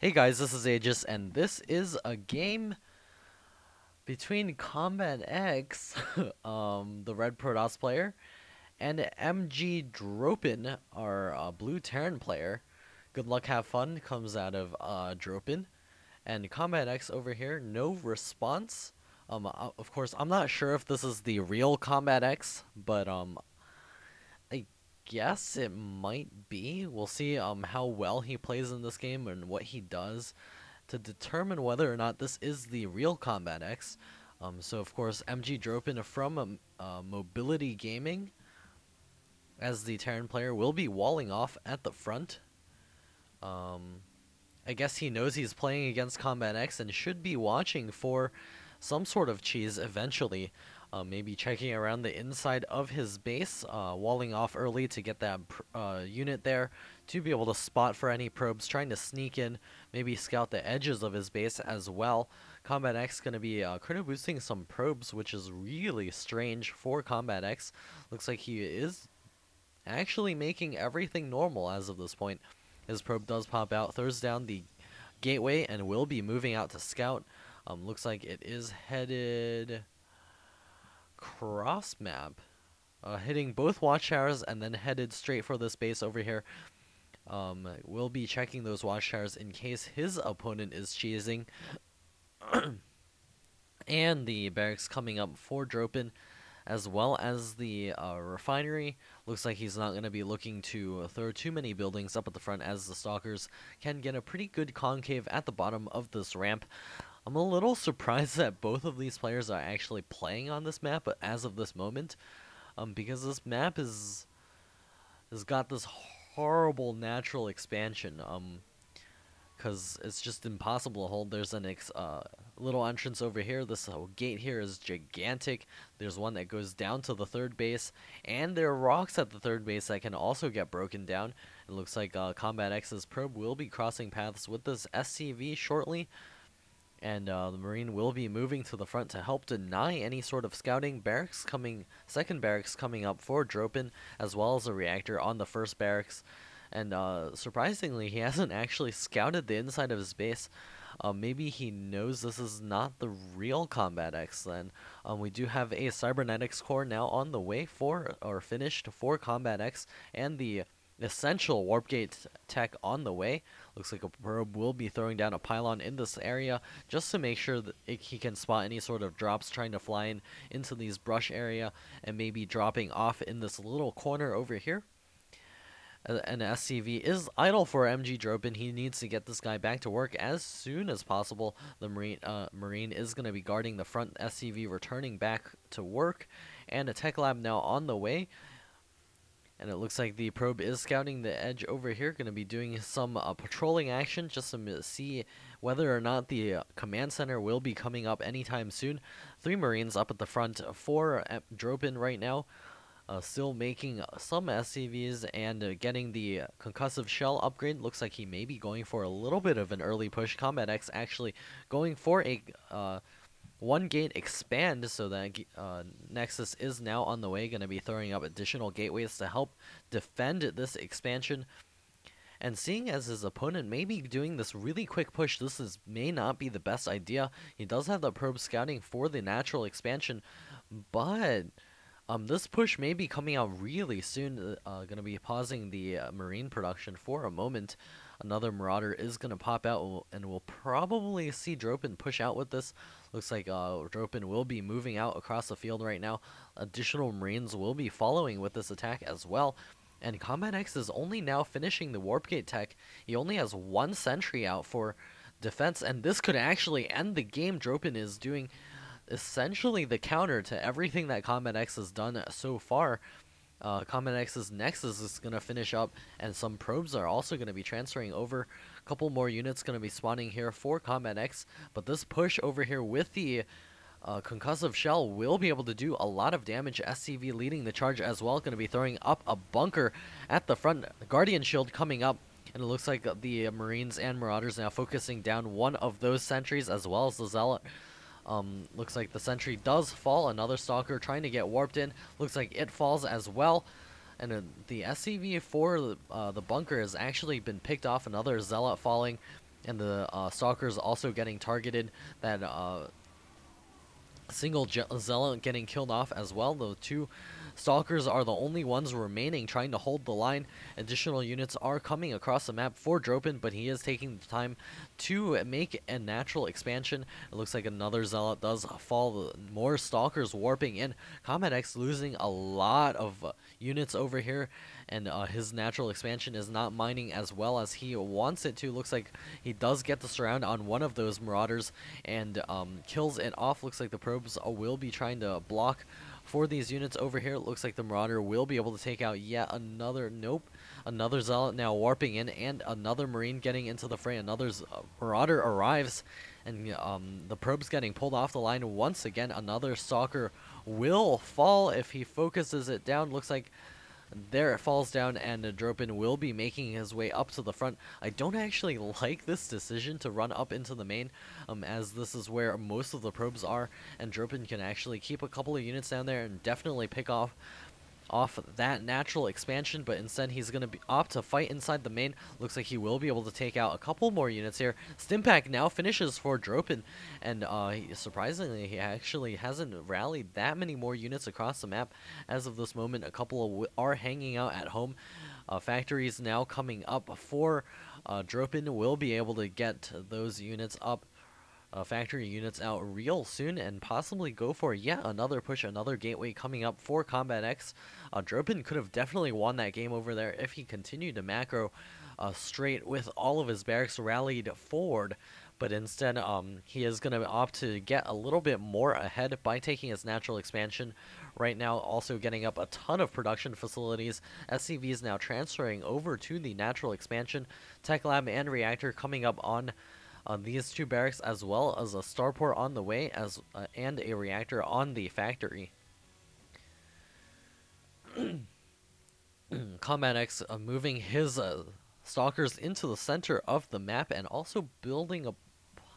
Hey guys, this is Aegis, and this is a game between CombatEX, the Red Protoss player, and MGdropin, our Blue Terran player. Good luck, have fun comes out of Dropin, and CombatEX over here, no response. Of course, I'm not sure if this is the real CombatEX, but I guess it might be. We'll see how well he plays in this game and what he does to determine whether or not this is the real CombatEX. So of course, MGdropin from Mobility Gaming as the Terran player will be walling off at the front. Um, I guess he knows he's playing against CombatEX and should be watching for some sort of cheese eventually. Maybe checking around the inside of his base, walling off early to get that unit there to be able to spot for any probes, trying to sneak in, maybe scout the edges of his base as well. CombatEX going to be critter boosting some probes, which is really strange for CombatEX. Looks like he is actually making everything normal as of this point. His probe does pop out, throws down the gateway, and will be moving out to scout. Looks like it is headed cross map, hitting both watchtowers and then headed straight for this base over here. We'll be checking those watchtowers in case his opponent is cheesing. And the barracks coming up for Dropin, as well as the refinery. Looks like he's not going to be looking to throw too many buildings up at the front, as the stalkers can get a pretty good concave at the bottom of this ramp. I'm a little surprised that both of these players are actually playing on this map, but as of this moment, because this map has got this horrible natural expansion, because it's just impossible to hold. There's an little entrance over here. This gate here is gigantic. There's one that goes down to the third base, and there are rocks at the third base that can also get broken down. It looks like CombatEX's probe will be crossing paths with this SCV shortly. And the Marine will be moving to the front to help deny any sort of scouting. Second barracks coming up for Dropin, as well as a reactor on the first barracks. And surprisingly, he hasn't actually scouted the inside of his base. Maybe he knows this is not the real CombatEX then. We do have a cybernetics core now on the way finished for CombatEX, and the essential warp gate tech on the way. Looks like a probe will be throwing down a pylon in this area just to make sure that he can spot any sort of drops trying to fly into these brush area, and maybe dropping off in this little corner over here. An SCV is idle for MGdropin. He needs to get this guy back to work as soon as possible. The Marine is going to be guarding the front SCV, returning back to work, and a tech lab now on the way. And it looks like the probe is scouting the edge over here, going to be doing some patrolling action just to see whether or not the command center will be coming up anytime soon. 3 Marines up at the front for Dropin right now, still making some SCVs and getting the concussive shell upgrade. Looks like he may be going for a little bit of an early push. CombatEX actually going for a one gate expand, so that Nexus is now on the way, going to be throwing up additional gateways to help defend this expansion. And seeing as his opponent may be doing this really quick push, may not be the best idea. He does have the probe scouting for the natural expansion, but this push may be coming out really soon. Going to be pausing the Marine production for a moment. Another Marauder is going to pop out, and we'll probably see Dropin push out with this. Looks like Dropin will be moving out across the field right now. Additional Marines will be following with this attack as well. And CombatEX is only now finishing the Warp Gate tech. He only has 1 sentry out for defense, and this could actually end the game. Dropin is doing essentially the counter to everything that CombatEX has done so far. CombatEX's Nexus is going to finish up, and some probes are also going to be transferring over. A couple more units going to be spawning here for CombatEX, but this push over here with the concussive shell will be able to do a lot of damage. SCV leading the charge as well, going to be throwing up a bunker at the front. The Guardian Shield coming up, and it looks like the Marines and Marauders now focusing down one of those sentries, as well as the Zealot. Looks like the sentry does fall. Another stalker trying to get warped in. Looks like it falls as well. And the SCV for the bunker has actually been picked off. Another Zealot falling. and the stalkers also getting targeted. That single zealot getting killed off as well. The two stalkers are the only ones remaining trying to hold the line. Additional units are coming across the map for Dropin, but he is taking the time to make a natural expansion. It looks like another zealot does fall. More stalkers warping in. CombatEX losing a lot of units over here, and his natural expansion is not mining as well as he wants it to. Looks like he does get the surround on one of those marauders and kills it off. Looks like the probes will be trying to block for these units over here. It looks like the marauder will be able to take out yet another. Nope. Another zealot now warping in, and another marine getting into the fray. Another marauder arrives, and the probe's getting pulled off the line once again. Another stalker will fall if he focuses it down. Looks like there it falls down, and Dropin will be making his way up to the front. I don't actually like this decision to run up into the main, as this is where most of the probes are, and Dropin can actually keep a couple of units down there and definitely pick off that natural expansion, but instead he's going to opt to fight inside the main. Looks like he will be able to take out a couple more units here. Stimpack now finishes for Dropin, and surprisingly, he actually hasn't rallied that many more units across the map. As of this moment, a couple are hanging out at home. Factories now coming up for Dropin. Will be able to get those units up. Factory units out real soon, and possibly go for yet another push, another gateway coming up for CombatEX. Dropin could have definitely won that game over there if he continued to macro straight with all of his barracks rallied forward, but instead he is going to opt to get a little bit more ahead by taking his natural expansion. Right now also getting up a ton of production facilities. SCV is now transferring over to the natural expansion. Tech Lab and Reactor coming up on these two barracks, as well as a starport on the way, and a reactor on the factory. CombatEX moving his stalkers into the center of the map, and also building a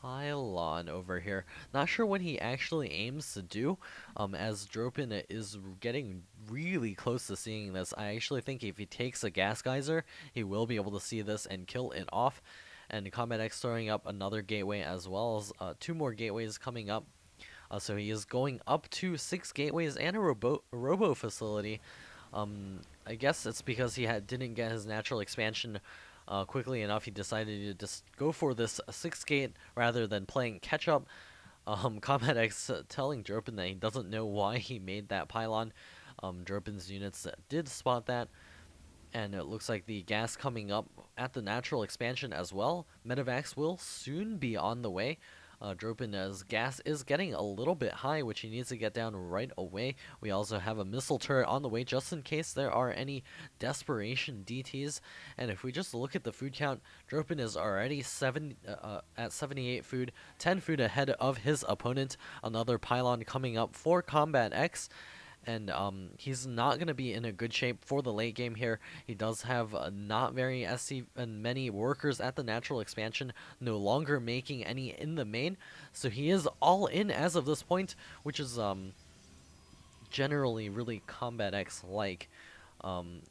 pylon over here. Not sure what he actually aims to do, as Dropin is getting really close to seeing this. I actually think if he takes a gas geyser, he will be able to see this and kill it off. And CombatEX throwing up another gateway, as well as 2 more gateways coming up. So he is going up to 6 gateways and a robo facility. I guess it's because he didn't get his natural expansion quickly enough. He decided to just go for this 6 gate rather than playing catch up. CombatEX telling Dropin that he doesn't know why he made that pylon. Dropin's units did spot that. And it looks like the gas coming up at the natural expansion as well. Medevacs will soon be on the way. Dropin's gas is getting a little bit high, which he needs to get down right away. We also have a missile turret on the way, just in case there are any desperation DTs. And if we just look at the food count, Dropin is already at 78 food, 10 food ahead of his opponent. Another pylon coming up for CombatEX. And he's not going to be in a good shape for the late game here. He does have not very many workers at the natural expansion, no longer making any in the main. So he is all in as of this point, which is generally really CombatEX-like.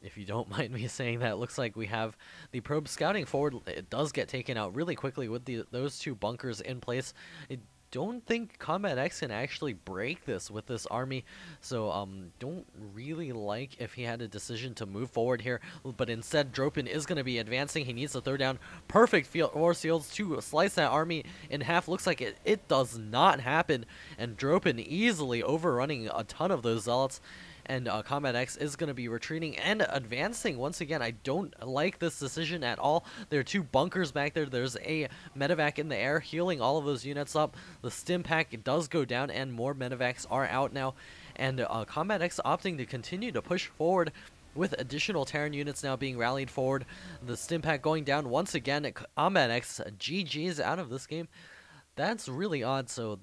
If you don't mind me saying that. It looks like we have the probe scouting forward. It does get taken out really quickly with those 2 bunkers in place. Don't think CombatEX can actually break this with this army, so don't really like if he had a decision to move forward here, but instead Dropin is going to be advancing. He needs to throw down perfect force fields to slice that army in half. Looks like it does not happen, and Dropin easily overrunning a ton of those zealots. And CombatEX is going to be retreating and advancing once again. I don't like this decision at all. There are 2 bunkers back there. There's a medevac in the air healing all of those units up. The stim pack does go down, and more medevacs are out now. And CombatEX opting to continue to push forward with additional Terran units now being rallied forward. The stim pack going down once again. CombatEX GG's out of this game. That's really odd. So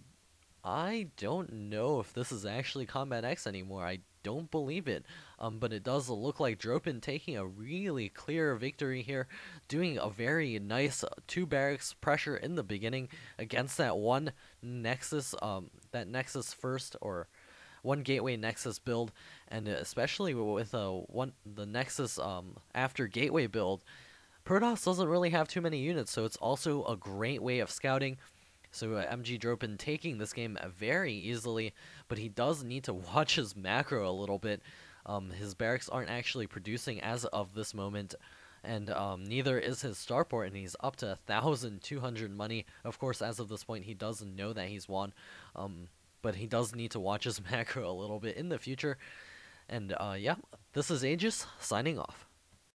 I don't know if this is actually CombatEX anymore. I don't believe it, but it does look like Dropin taking a really clear victory here, doing a very nice 2 barracks pressure in the beginning against that one Nexus, Nexus first, or 1 gateway Nexus build, and especially with the Nexus after gateway build. Protoss doesn't really have too many units, so it's also a great way of scouting. So MGdropin taking this game very easily, but he does need to watch his macro a little bit. His barracks aren't actually producing as of this moment, and neither is his starport, and he's up to 1,200 money. Of course, as of this point, he doesn't know that he's won, but he does need to watch his macro a little bit in the future. And yeah, this is Aegis signing off.